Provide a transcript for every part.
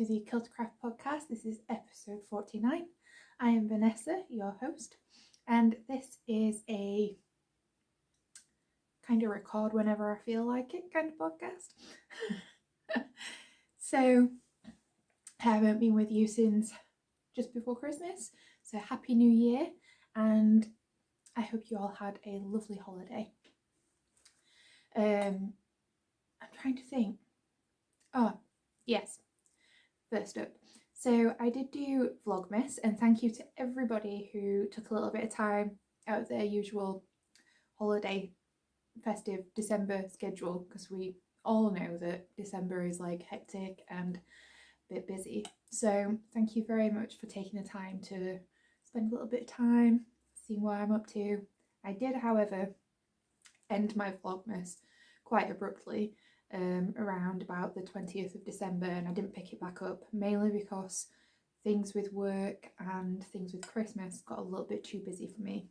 to the Killtocraft Podcast. This is episode 49. I am Vanessa, your host, and this is a kind of record whenever I feel like it kind of podcast. So, I haven't been with you since just before Christmas, so Happy New Year, and I hope you all had a lovely holiday. I'm trying to think. Oh, yes. First up, so I did do Vlogmas, and thank you to everybody who took a little bit of time out of their usual holiday festive December schedule, because we all know that December is like hectic and a bit busy. So thank you very much for taking the time to spend a little bit of time seeing what I'm up to. I did, however, end my Vlogmas quite abruptly around about the 20th of December, and I didn't pick it back up, mainly because things with work and things with Christmas got a little bit too busy for me.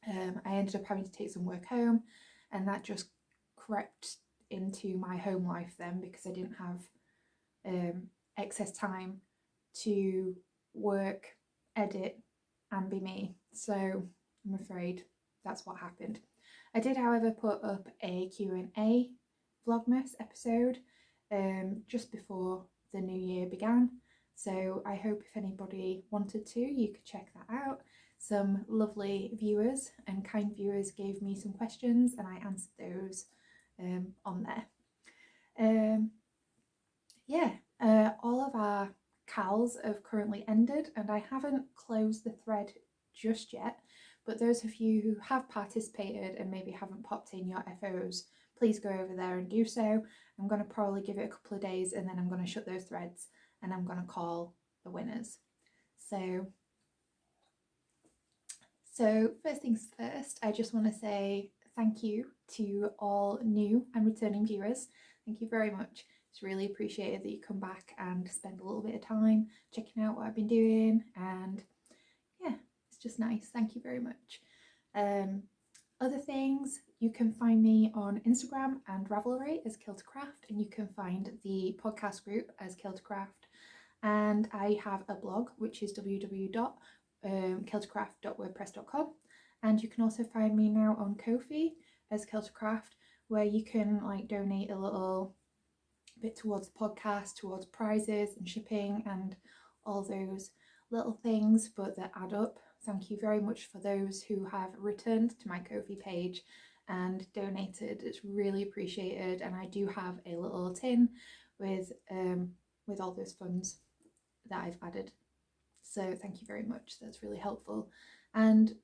I ended up having to take some work home, and that just crept into my home life then, because I didn't have excess time to work, edit and be me. So I'm afraid that's what happened. I did, however, put up a Q&A Vlogmas episode just before the new year began, so I hope if anybody wanted to, you could check that out. Some lovely viewers and kind viewers gave me some questions, and I answered those on there. All of our CALs have currently ended, and I haven't closed the thread just yet, but those of you who have participated and maybe haven't popped in your FOs, please go over there and do so. I'm going to probably give it a couple of days, and then I'm going to shut those threads and I'm going to call the winners. So first things first, I just want to say thank you to all new and returning viewers. Thank you very much. It's really appreciated that you come back and spend a little bit of time checking out what I've been doing, and yeah, it's just nice. Thank you very much. Other things, you can find me on Instagram and Ravelry as Killtocraft, and you can find the podcast group as Killtocraft, and I have a blog which is www.killtocraft.wordpress.com, and you can also find me now on Ko-fi as Killtocraft, where you can like donate a little bit towards the podcast, towards prizes and shipping and all those little things, but that add up. Thank you very much for those who have returned to my Ko-fi page and donated. It's really appreciated, and I do have a little tin with all those funds that I've added. So thank you very much. That's really helpful. And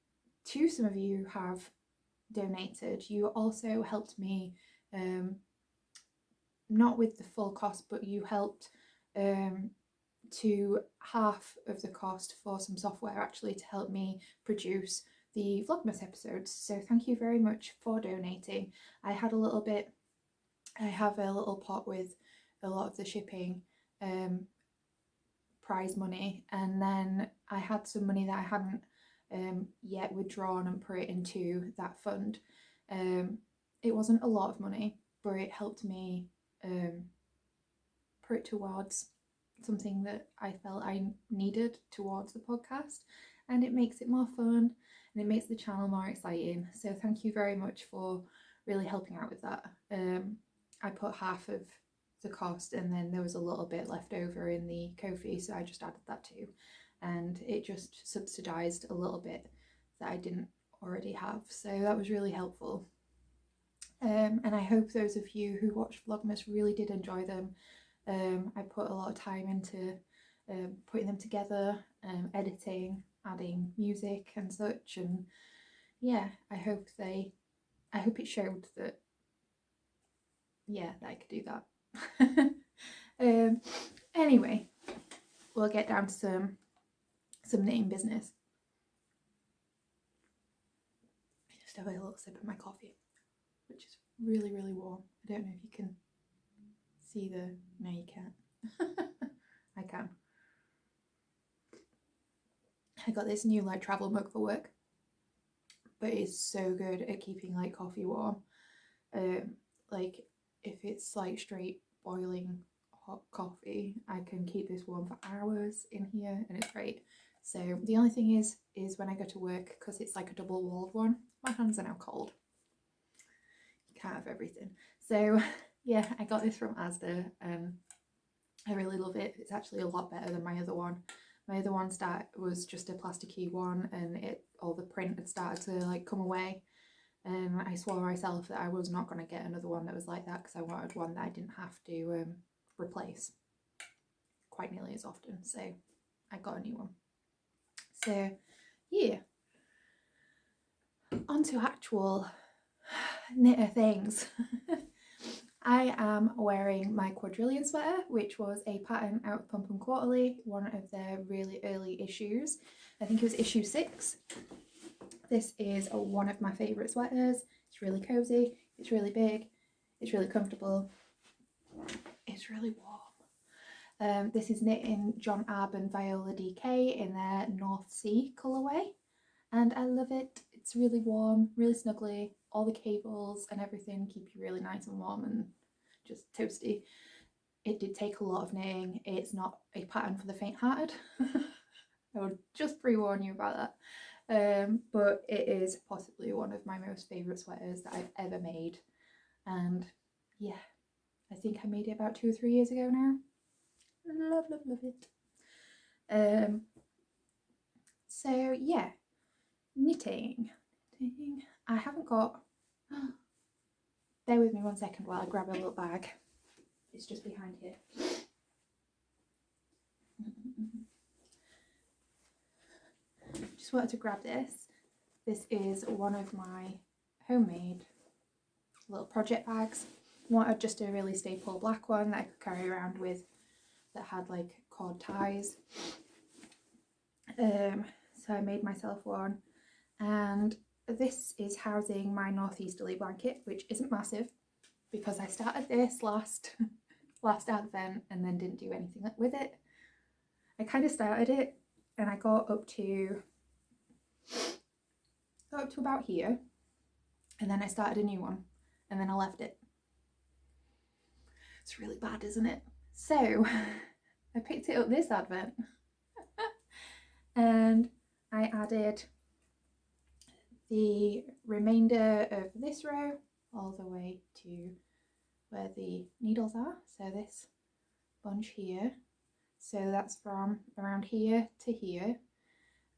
to some of you who have donated, you also helped me, not with the full cost, but you helped to half of the cost for some software actually to help me produce the Vlogmas episodes. So thank you very much for donating. I have a little pot with a lot of the shipping prize money, and then I had some money that I hadn't yet withdrawn and put it into that fund. It wasn't a lot of money, but it helped me put it towards something that I felt I needed towards the podcast, and it makes it more fun and it makes the channel more exciting. So thank you very much for really helping out with that. I put half of the cost, and then there was a little bit left over in the Ko-fi, so I just added that too, and it just subsidized a little bit that I didn't already have, so that was really helpful. And I hope those of you who watched Vlogmas really did enjoy them. I put a lot of time into putting them together, editing, adding music and such, and yeah, I hope it showed that, yeah, that I could do that. Anyway, we'll get down to some knitting business. I just have a little sip of my coffee, which is really, really warm. I don't know if you can see no, you can't. I can. I got this new like travel mug for work, but it's so good at keeping like coffee warm. Like if it's like straight boiling hot coffee, I can keep this warm for hours in here, and it's great. So the only thing is when I go to work, because it's like a double walled one, my hands are now cold. You can't have everything. So yeah, I got this from Asda. I really love it. It's actually a lot better than my other one. My other one was just a plasticky one, and all the print had started to like come away. I swore myself that I was not going to get another one that was like that, because I wanted one that I didn't have to replace quite nearly as often. So I got a new one. So yeah, on to actual knitter things. I am wearing my quadrillion sweater, which was a pattern out of Pumpkin Quarterly, one of their really early issues. I think it was issue 6. This is one of my favourite sweaters. It's really cozy, it's really big, it's really comfortable, it's really warm. This is knit in John Ab and Viola DK in their North Sea colourway, and I love it. It's really warm, really snuggly. All the cables and everything keep you really nice and warm and just toasty. It did take a lot of knitting. It's not a pattern for the faint-hearted. I would just pre-warn you about that. But it is possibly one of my most favourite sweaters that I've ever made. And yeah, I think I made it about 2 or 3 years ago now. Love, love, love it. So yeah, knitting. I haven't got... Bear with me 1 second while I grab a little bag. It's just behind here. Just wanted to grab this. This is one of my homemade little project bags. Wanted just a really staple black one that I could carry around with, that had like cord ties. So I made myself one, and this is housing my northeasterly blanket, which isn't massive because I started this last Advent and then didn't do anything with it. I kind of started it and I got up to about here, and then I started a new one and then I left it. It's really bad, isn't it? So I picked it up this Advent and I added the remainder of this row all the way to where the needles are. So this bunch here. So that's from around here to here.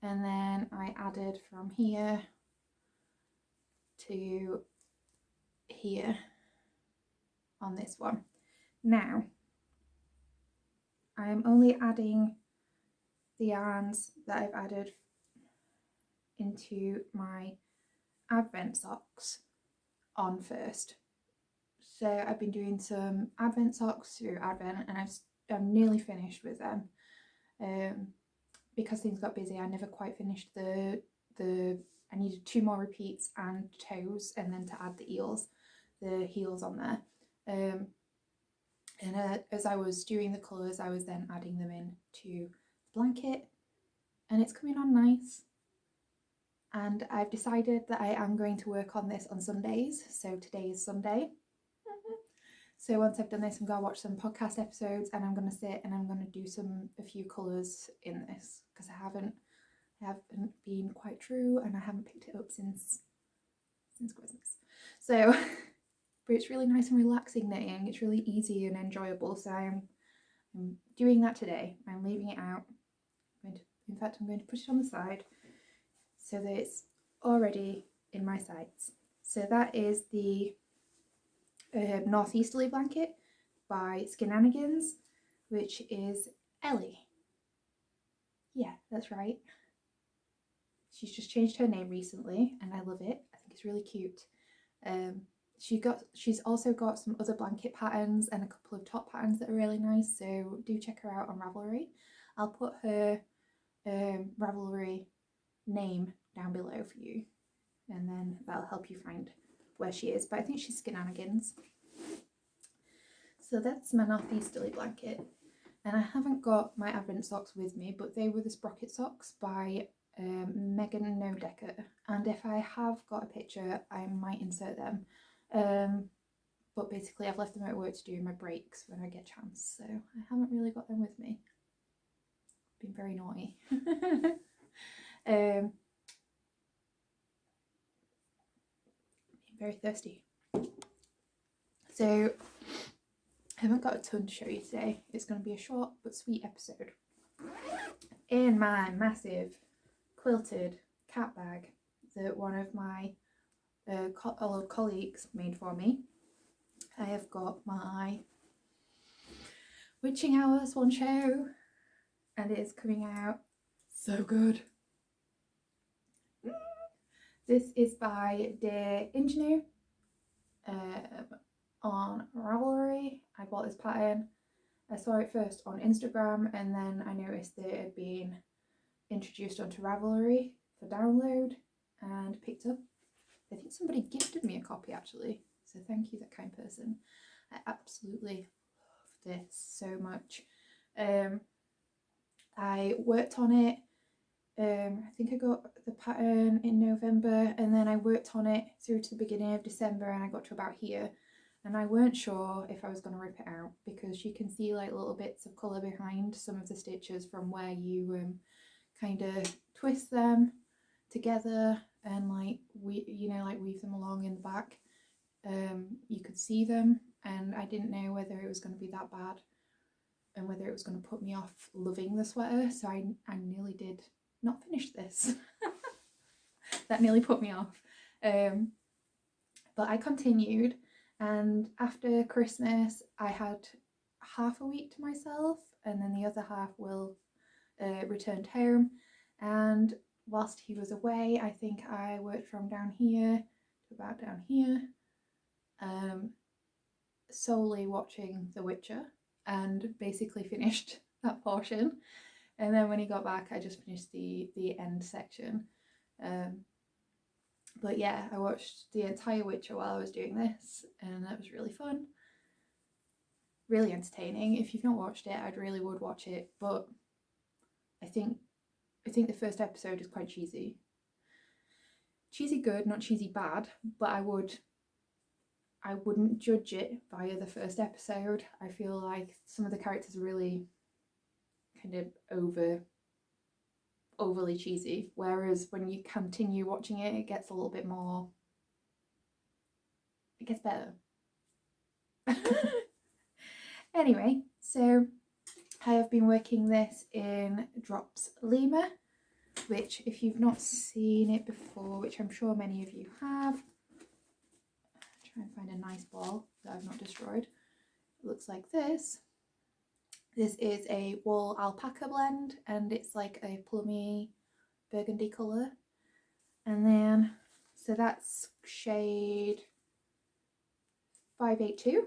And then I added from here to here on this one. Now, I am only adding the yarns that I've added into my Advent socks on first. So I've been doing some Advent socks through Advent, and I'm nearly finished with them. Because things got busy, I never quite finished I needed 2 more repeats and toes, and then to add the heels on there. And as I was doing the colours, I was then adding them in to the blanket, and it's coming on nice. And I've decided that I am going to work on this on Sundays. So today is Sunday. So once I've done this, I'm going to watch some podcast episodes, and I'm going to sit and I'm going to do a few colours in this, because I haven't been quite true, and I haven't picked it up since Christmas. So, but it's really nice and relaxing knitting. It's really easy and enjoyable. So I'm doing that today. I'm leaving it out. In fact, I'm going to put it on the side so that it's already in my sights. So that is the Northeasterly blanket by Skinanigans, which is Ellie. Yeah, that's right. She's just changed her name recently, and I love it. I think it's really cute. She's also got some other blanket patterns and a couple of top patterns that are really nice, so do check her out on Ravelry. I'll put her Ravelry name down below for you, and then that'll help you find where she is, but I think she's Skinanigans. So that's my Northeasterly blanket, and I haven't got my Advent socks with me, but they were the Sprocket socks by Megan Nodecker, and if I have got a picture I might insert them, but basically I've left them at work to do in my breaks when I get a chance, so I haven't really got them with me. Been very naughty. Been very thirsty. So I haven't got a ton to show you today. It's going to be a short but sweet episode. In my massive quilted cat bag that one of my old colleagues made for me, I have got my Witching Hour Swoncho, and it is coming out so good. This is by Ingenue on Ravelry. I bought this pattern. I saw it first on Instagram, and then I noticed that it had been introduced onto Ravelry for download and picked up. I think somebody gifted me a copy actually, so thank you, that kind person. I absolutely love this so much. I worked on it, I think I got the pattern in November, and then I worked on it through to the beginning of December, and I got to about here, and I weren't sure if I was going to rip it out because you can see like little bits of colour behind some of the stitches from where you kind of twist them together and like weave them along in the back. You could see them, and I didn't know whether it was going to be that bad and whether it was going to put me off loving the sweater, so I nearly did not finish this. That nearly put me off, but I continued, and after Christmas I had half a week to myself, and then the other half Will returned home, and whilst he was away I think I worked from down here to about down here, solely watching The Witcher, and basically finished that portion. And then when he got back I just finished the end section. But yeah, I watched the entire Witcher while I was doing this, and that was really fun, really entertaining. If you've not watched it, I'd really would watch it, but I think the first episode is quite cheesy. Cheesy good, not cheesy bad, but I wouldn't judge it via the first episode. I feel like some of the characters are really kind of overly cheesy, whereas when you continue watching it, it gets a little bit more, it gets better. Anyway, so I have been working this in Drops Lima, which if you've not seen it before, which I'm sure many of you have, try and find a nice ball that I've not destroyed. It looks like this. This is a wool alpaca blend, and it's like a plummy burgundy colour. And then, so that's shade 582.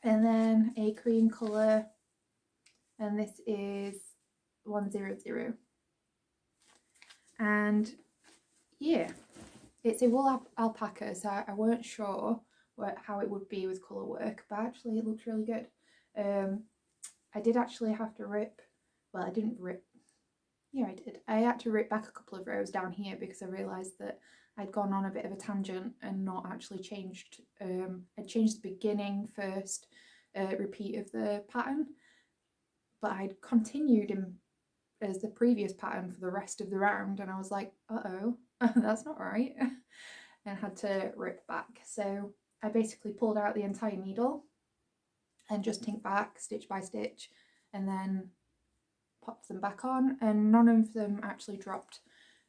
And then a cream colour, and this is 100. And yeah, it's a wool alpaca, so I weren't sure how it would be with colour work, but actually it looks really good. I did actually have to rip, well I didn't rip, yeah I did. I had to rip back a couple of rows down here because I realised that I'd gone on a bit of a tangent and not actually changed, I changed the beginning first repeat of the pattern, but I'd continued in as the previous pattern for the rest of the round, and I was like, uh-oh, that's not right, and had to rip back. So I basically pulled out the entire needle and just tinked back stitch by stitch, and then popped them back on, and none of them actually dropped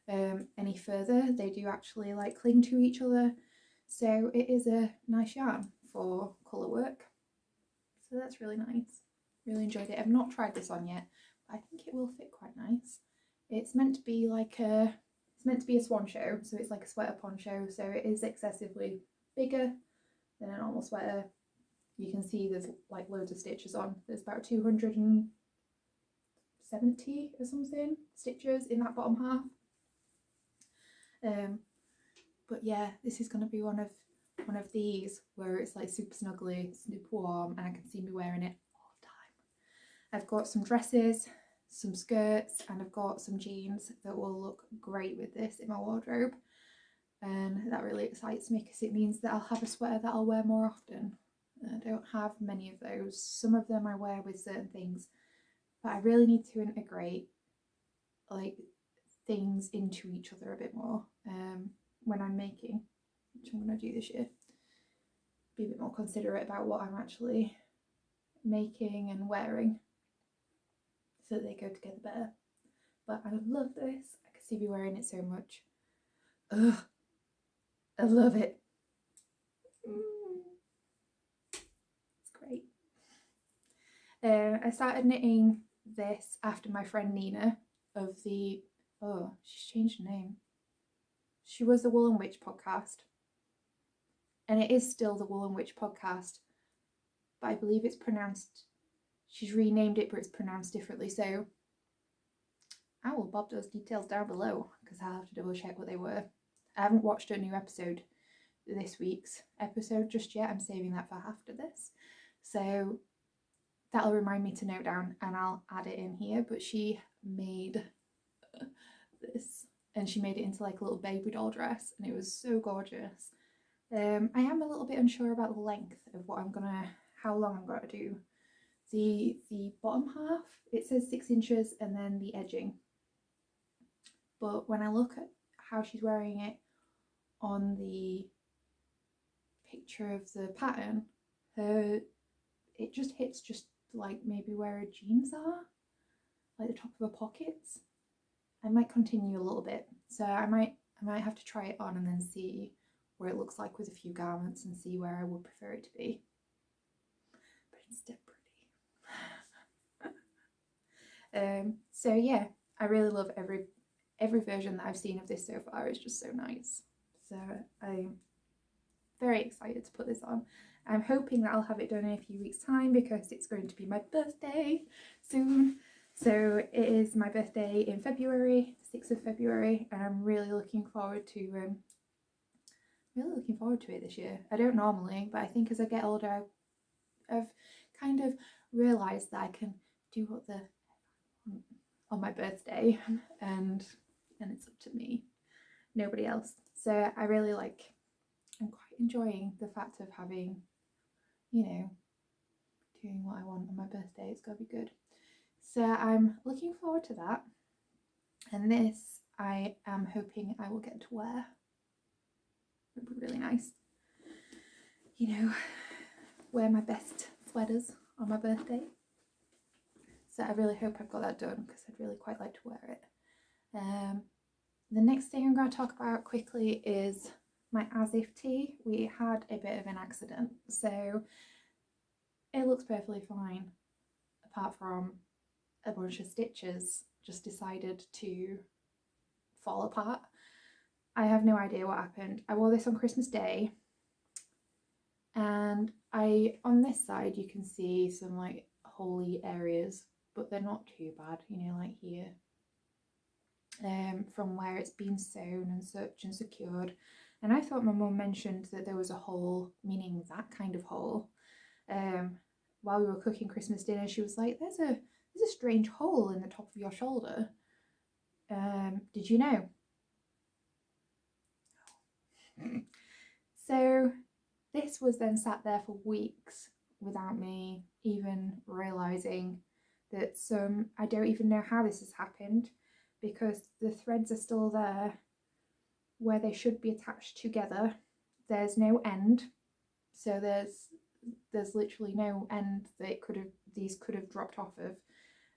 any further. They do actually like cling to each other, so it is a nice yarn for colour work, so that's really nice. Really enjoyed it. I've not tried this on yet, but I think it will fit quite nice. It's meant to be like a Swoncho, so it's like a sweater poncho, so it is excessively bigger than a normal sweater. You can see there's like loads of stitches on. There's about 270 or something stitches in that bottom half. But yeah, this is going to be one of these where it's like super snuggly, super warm, and I can see me wearing it all the time. I've got some dresses, some skirts, and I've got some jeans that will look great with this in my wardrobe. and that really excites me because it means that I'll have a sweater that I'll wear more often. I don't have many of those. Some of them I wear with certain things, but I really need to integrate like things into each other a bit more when I'm making, which I'm going to do this year. Be a bit more considerate about what I'm actually making and wearing so that they go together better. But I love this. I can see me wearing it so much. Ugh, I love it. It's great. I started knitting this after my friend Nina of the, she's changed her name. She was the Wool and Witch podcast. And it is still the Wool and Witch podcast, but I believe it's pronounced, she's renamed it, but it's pronounced differently. So I will bob those details down below because I'll have to double check what they were. I haven't watched a new episode, this week's episode, just yet. I'm saving that for after this. So that'll remind me to note down and I'll add it in here. But she made this and she made it into like a little baby doll dress and it was so gorgeous. I am a little bit unsure about the length of what how long I'm gonna do. The bottom half, it says 6 inches and then the edging. But when I look at how she's wearing it on the picture of the pattern, it just hits just like maybe where her jeans are, like the top of her pockets. I might continue a little bit, so I might have to try it on and then see where it looks like with a few garments and see where I would prefer it to be. But it's still pretty. So yeah, I really love every version that I've seen of this so far. It's just so nice. So I'm very excited to put this on. I'm hoping that I'll have it done in a few weeks' time because it's going to be my birthday soon. So it is my birthday in February, 6th of February, and I'm really looking forward to it this year. I don't normally, but I think as I get older, I've kind of realised that I can do what on my birthday, and it's up to me, nobody else. So I really I'm quite enjoying the fact of having, doing what I want on my birthday. It's gotta be good. So I'm looking forward to that. And this I am hoping I will get to wear. It'll be really nice. Wear my best sweaters on my birthday. So I really hope I've got that done because I'd really quite like to wear it. The next thing I'm going to talk about quickly is my as if tee. We had a bit of an accident, so it looks perfectly fine apart from a bunch of stitches just decided to fall apart. I have no idea what happened. I wore this on Christmas Day, and on this side you can see some like holy areas, but they're not too bad, like here, from where it's been sewn and such and secured. And I thought my mum mentioned that there was a hole, meaning that kind of hole. While we were cooking Christmas dinner, she was like, there's a strange hole in the top of your shoulder. Did you know? So this was then sat there for weeks without me even realising that I don't even know how this has happened, because the threads are still there where they should be attached together. There's no end, so there's literally no end that these could have dropped off of.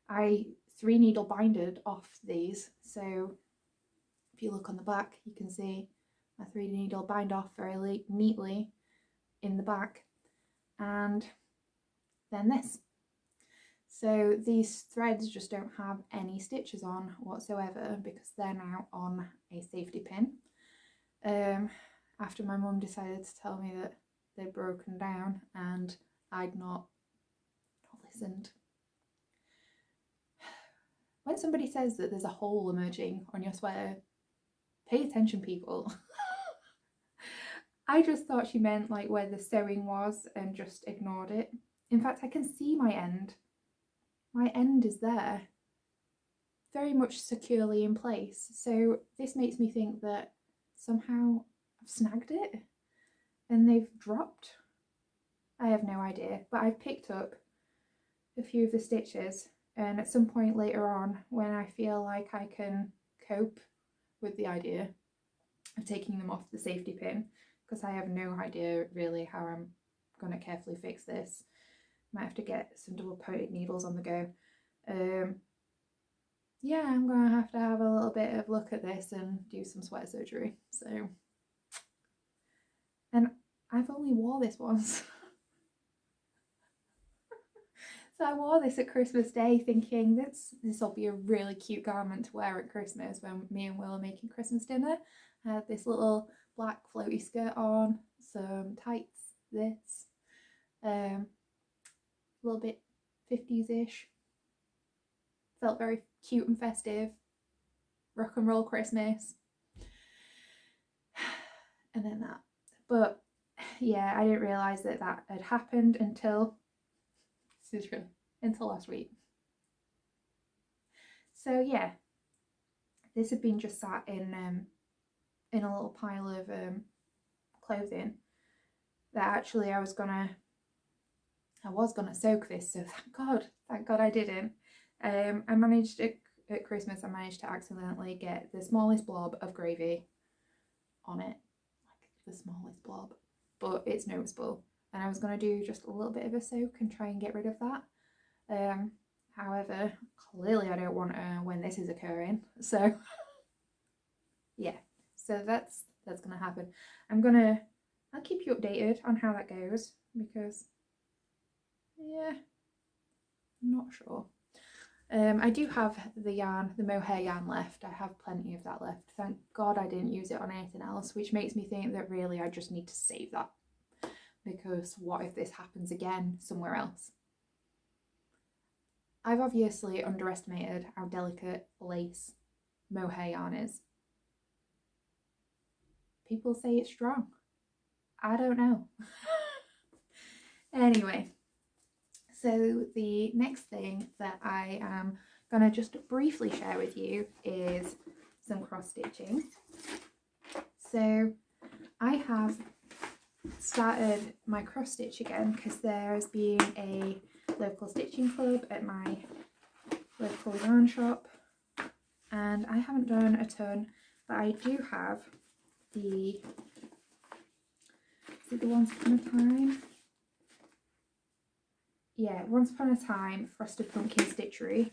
I 3 needle binded off these, so if you look on the back you can see my 3 needle bind off very neatly in the back, and then this. So these threads just don't have any stitches on whatsoever because they're now on a safety pin. After my mum decided to tell me that they'd broken down and I'd not listened. When somebody says that there's a hole emerging on your sweater, pay attention, people. I just thought she meant like where the sewing was and just ignored it. In fact, I can see my end. My end is there, very much securely in place. So this makes me think that somehow I've snagged it and they've dropped. I have no idea, but I've picked up a few of the stitches, and at some point later on, when I feel like I can cope with the idea of taking them off the safety pin, because I have no idea really how I'm going to carefully fix this. Might have to get some double pointed needles on the go. Yeah, I'm going to have a little bit of look at this and do some sweat surgery. So, and I've only wore this once. So I wore this at Christmas Day thinking this will be a really cute garment to wear at Christmas when me and Will are making Christmas dinner. I had this little black floaty skirt on, some tights, this, a little bit 50s-ish. Felt very cute and festive. Rock and roll Christmas. And then that. But yeah, I didn't realise that had happened until last week. So yeah, this had been just sat in a little pile of clothing that actually I was gonna soak this, so thank God I didn't. I managed at Christmas to accidentally get the smallest blob of gravy on it, like the smallest blob, but it's noticeable. And I was going to do just a little bit of a soak and try and get rid of that. However, clearly I don't want when this is occurring. So yeah, so that's going to happen. I'll keep you updated on how that goes, because yeah, I'm not sure. I do have the yarn, the mohair yarn left. I have plenty of that left. Thank God I didn't use it on anything else, which makes me think that really I just need to save that. Because what if this happens again somewhere else? I've obviously underestimated how delicate lace mohair yarn is. People say it's strong. I don't know. Anyway, so the next thing that I am going to just briefly share with you is some cross stitching. So I have started my cross stitch again because there's been a local stitching club at my local yarn shop, and I haven't done a ton, but I do have the Once Upon a Time? Yeah, Once Upon a Time Frosted Pumpkin Stitchery,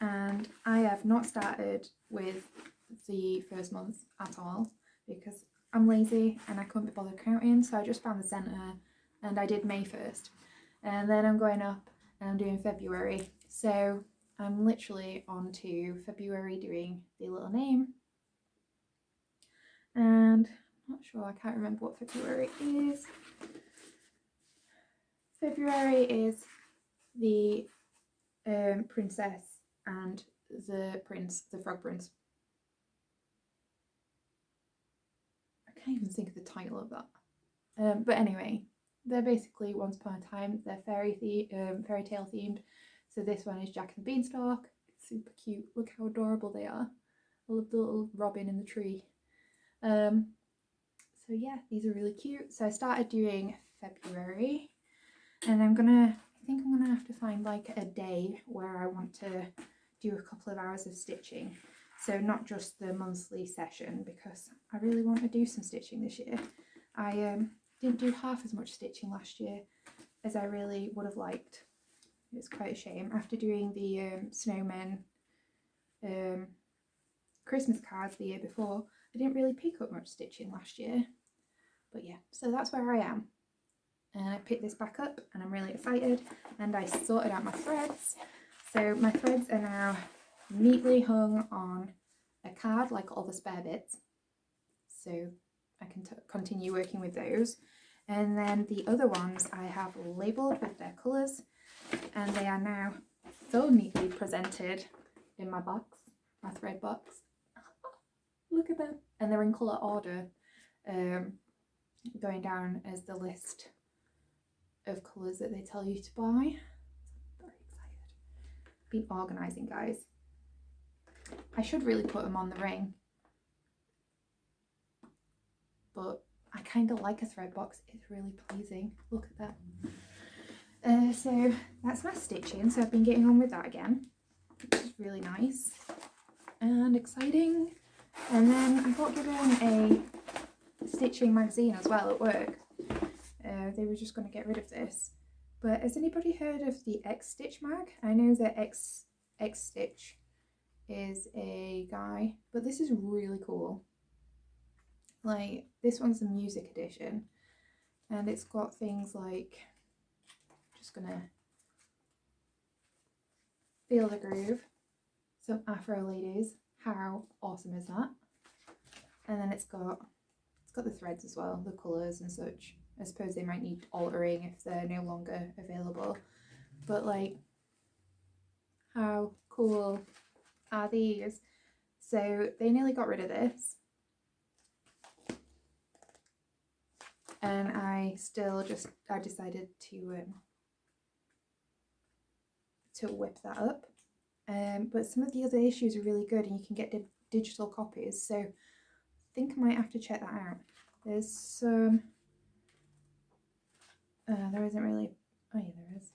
and I have not started with the first month at all because I'm lazy and I couldn't be bothered counting, so I just found the centre and I did May 1st, and then I'm going up and I'm doing February, so I'm literally on to February doing the little name, and I'm not sure, I can't remember what February is. February is the princess and the prince, the frog prince. I can't even think of the title of that. But anyway, they're basically Once Upon a Time. They're fairy tale themed. So this one is Jack and the Beanstalk. It's super cute. Look how adorable they are. I love the little robin in the tree. So yeah, these are really cute. So I started doing February, and I think I'm gonna have to find like a day where I want to do a couple of hours of stitching. So not just the monthly session, because I really want to do some stitching this year. I didn't do half as much stitching last year as I really would have liked. It's quite a shame. After doing the snowmen Christmas cards the year before, I didn't really pick up much stitching last year. But yeah, so that's where I am. And I picked this back up and I'm really excited, and I sorted out my threads. So my threads are now neatly hung on a card like all the spare bits, so I can continue working with those. And then the other ones I have labelled with their colours, and they are now so neatly presented in my box, my thread box. Look at them. And they're in colour order, going down as the list of colours that they tell you to buy. Very excited. Been organising, guys. I should really put them on the ring, but I kind of like a thread box. It's really pleasing. Look at that. So that's my stitching. So I've been getting on with that again, which is really nice and exciting. And then I got given a stitching magazine as well at work. They were just going to get rid of this. But has anybody heard of the ExStitch mag? I know that ExStitch is a guy, but this is really cool. Like, this one's the music edition, and it's got things like, just gonna feel the groove, some Afro ladies. How awesome is that? And then it's got the threads as well, the colours and such. I suppose they might need altering if they're no longer available, but like, how cool are these? So they nearly got rid of this, and I decided to whip that up. But some of the other issues are really good, and you can get digital copies, so I think I might have to check that out. There's some there isn't really, oh yeah, there is.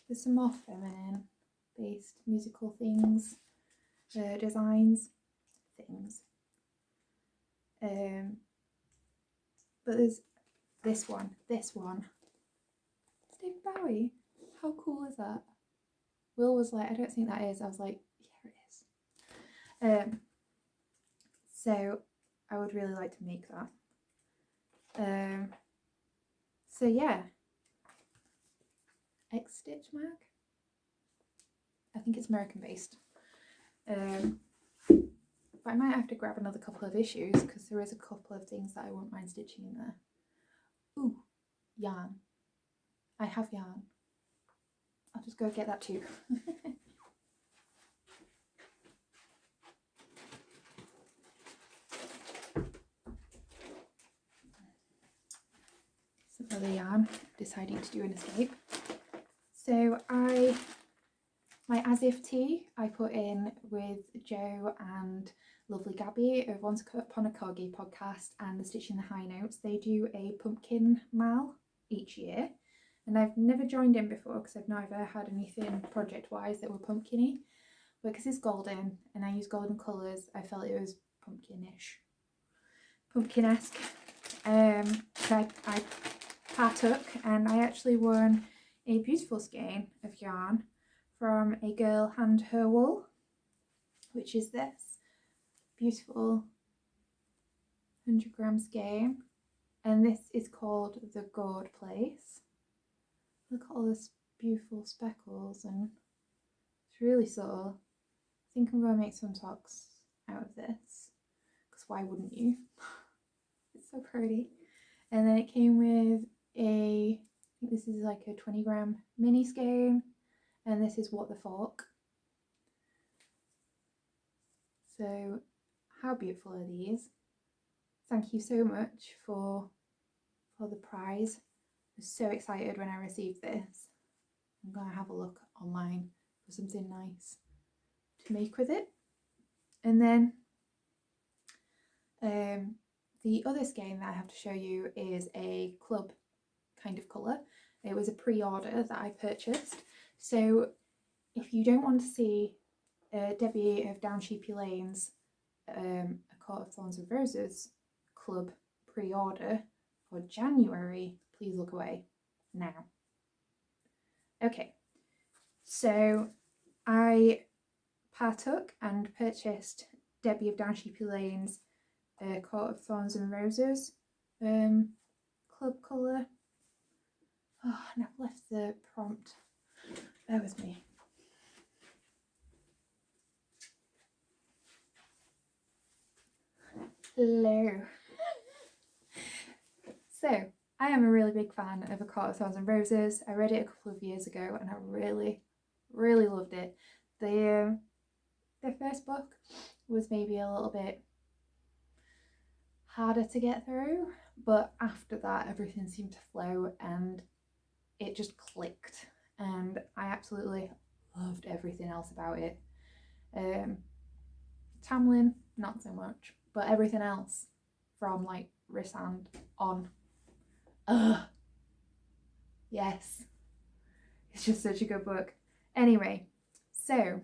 There's some more feminine based musical things, designs, things. But there's this one. David Bowie. How cool is that? Will was like, I don't think that is. I was like, yeah, it is. So I would really like to make that. So yeah, ExStitch mag. I think it's American based. But I might have to grab another couple of issues because there is a couple of things that I won't mind stitching in there. Ooh, yarn. I have yarn. I'll just go get that too. Some other yarn, deciding to do an escape. So my as if tea I put in with Jo and lovely Gabby of Once Upon a Corgi podcast and the Stitching the High Notes. They do a pumpkin mal each year, and I've never joined in before because I've never had anything project wise that were pumpkin-y, but because it's golden and I use golden colours, I felt it was pumpkin-esque. So I partook, and I actually won a beautiful skein of yarn from a girl hand her wool, which is this beautiful 100-gram skein, and this is called the Guord Place. Look at all this beautiful speckles, and it's really subtle. I think I'm going to make some socks out of this, because why wouldn't you? It's so pretty. And then it came with I think this is like a 20-gram mini skein, and this is What the Fork. So how beautiful are these? Thank you so much for the prize. I was so excited when I received this. I'm going to have a look online for something nice to make with it. And then the other skein that I have to show you is a club kind of colour. It was a pre-order that I purchased. So if you don't want to see Debbie of Downsheepylane's A Court of Thorns and Roses club pre-order for January, please look away now. Okay, so I partook and purchased Debbie of Downsheepylane's Court of Thorns and Roses club colour. Oh, and I've left the prompt. Bear with me. Hello. So, I am a really big fan of A Court of Thorns and Roses. I read it a couple of years ago and I really, really loved it. The first book was maybe a little bit harder to get through, but after that everything seemed to flow and it just clicked, and I absolutely loved everything else about it. Tamlin, not so much, but everything else from like Rissand on. Yes, it's just such a good book. Anyway, so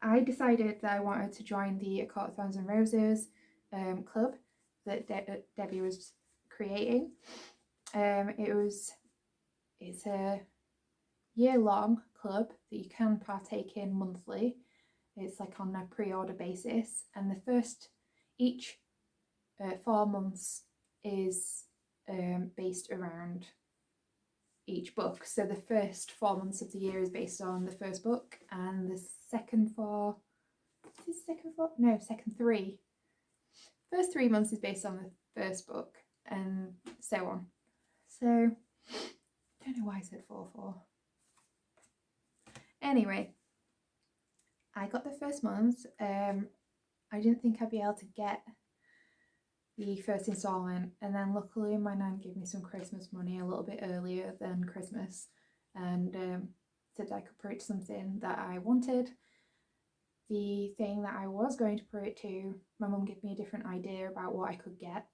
I decided that I wanted to join the A Court of Thorns and Roses club that Debbie was creating. It's a year-long club that you can partake in monthly. It's like on a pre-order basis, and each 4 months is based around each book. So the first 4 months of the year is based on the first book, and the second 3. First 3 months is based on the first book, and so on. So I don't know why I said 4. Anyway, I got the first month. I didn't think I'd be able to get the first instalment, and then luckily my nan gave me some Christmas money a little bit earlier than Christmas, and said I could put it to something that I wanted. The thing that I was going to put it to, my mum gave me a different idea about what I could get,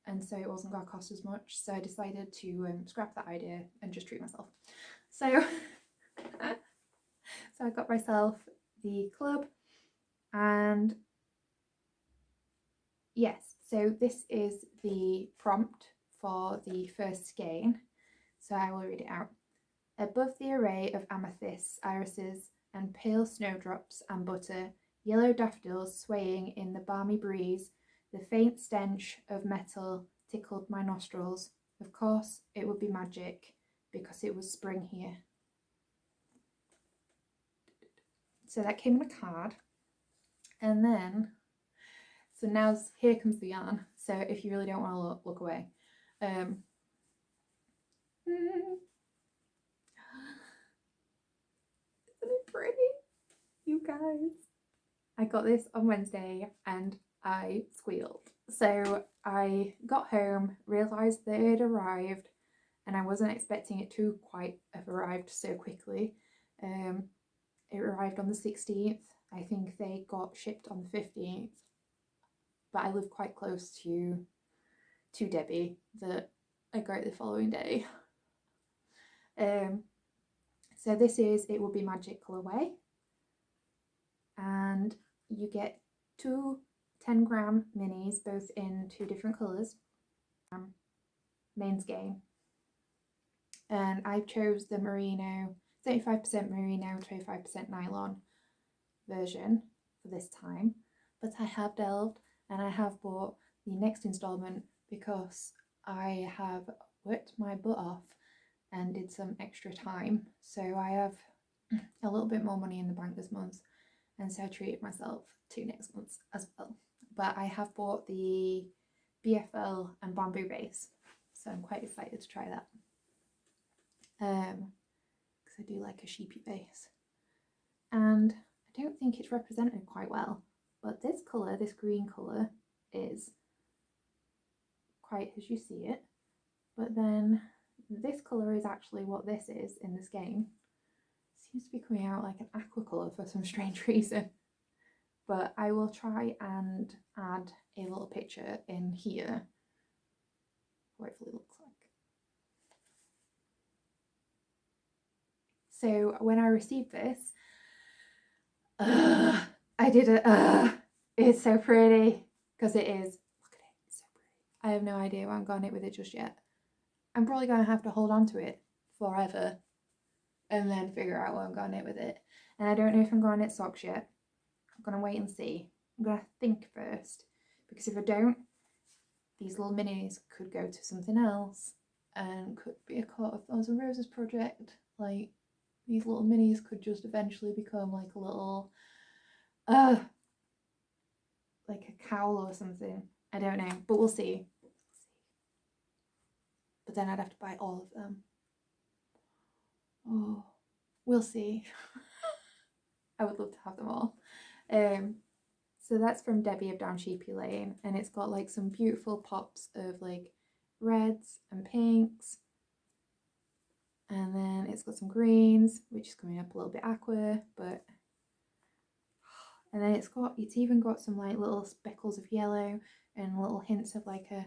and so it wasn't going to cost as much, so I decided to scrap that idea and just treat myself. So so I got myself the club, and yes, so this is the prompt for the first skein, so I will read it out. Above the array of amethysts, irises, and pale snowdrops and butter, yellow daffodils swaying in the balmy breeze, the faint stench of metal tickled my nostrils. Of course, it would be magic, because it was spring here. So that came in a card, and then, so now here comes the yarn. So if you really don't want to look away. Isn't it pretty? You guys. I got this on Wednesday and I squealed. So I got home, realised that it had arrived, and I wasn't expecting it to quite have arrived so quickly. It arrived on the 16th. I think they got shipped on the 15th. But I live quite close to Debbie that I got it the following day. So this is It Will Be Magic colourway, and you get 2 10-gram minis, both in 2 different colours. Main skein, and I chose the merino, 35% merino, 25% nylon version for this time, but I have delved and I have bought the next instalment because I have worked my butt off and did some extra time, so I have a little bit more money in the bank this month, and so I treated myself to next month as well. But I have bought the BFL and bamboo base, so I'm quite excited to try that, because I do like a sheepy base, and I don't think it's represented quite well, but this colour, this green colour, is quite as you see it, but then this colour is actually what this is in this game. It seems to be coming out like an aqua colour for some strange reason, but I will try and add a little picture in here what it looks like. So when I received this, I did it's so pretty, because it is. Look at it, it's so pretty. I have no idea what I'm going to knit with it just yet. I'm probably going to have to hold on to it forever and then figure out what I'm going to knit with it. And I don't know if I'm going to knit socks yet. I'm going to wait and see. I'm going to think first, because if I don't, these little minis could go to something else and could be a Court of Thorns and Roses project. Like, these little minis could just eventually become like a little like a cowl or something. I don't know, but we'll see. But then I'd have to buy all of them. Oh, we'll see. I would love to have them all. So that's from Debbie of Downsheepylane, and it's got like some beautiful pops of like reds and pinks, and then it's got some greens, which is coming up a little bit aqua, but And then it's even got some like little speckles of yellow and little hints of like a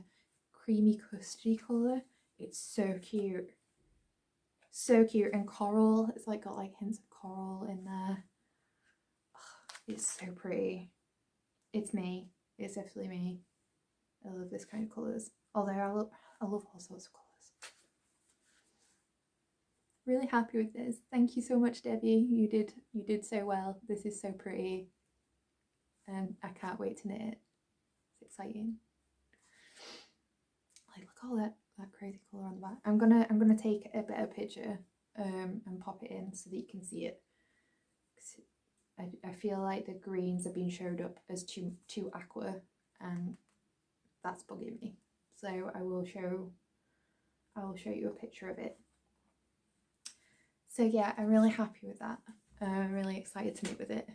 creamy custardy colour. It's so cute. So cute. And coral, it's like got like hints of coral in there. Oh, it's so pretty. It's me. It's definitely me. I love this kind of colours. Although I love all sorts of colours. Really happy with this. Thank you so much, Debbie. You did so well. This is so pretty. And I can't wait to knit it. It's exciting. Like, look all that crazy colour on the back. I'm gonna take a better picture and pop it in so that you can see it. I feel like the greens are being showed up as too aqua, and that's bugging me. So I will show you a picture of it. So yeah, I'm really happy with that. I'm really excited to knit with it.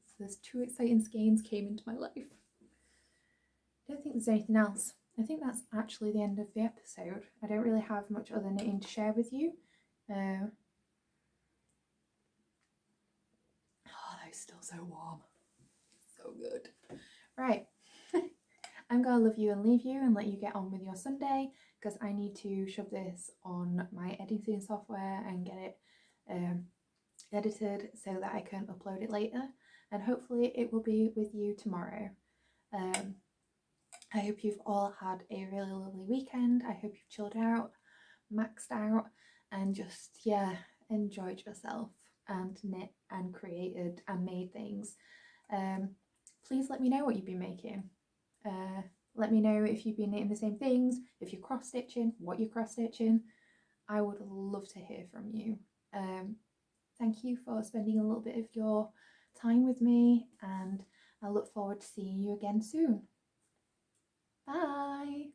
So there's 2 exciting skeins came into my life. I don't think there's anything else. I think that's actually the end of the episode. I don't really have much other knitting to share with you. Oh, they're still so warm. So good. Right. I'm gonna love you and leave you and let you get on with your Sunday, because I need to shove this on my editing software and get it edited so that I can upload it later, and hopefully it will be with you tomorrow. I hope you've all had a really lovely weekend. I hope you've chilled out, maxed out, and just, yeah, enjoyed yourself and knit and created and made things. Please let me know what you've been making. Let me know if you've been knitting the same things, if you're cross stitching, what you're cross stitching. I would love to hear from you. Thank you for spending a little bit of your time with me, and I look forward to seeing you again soon. Bye.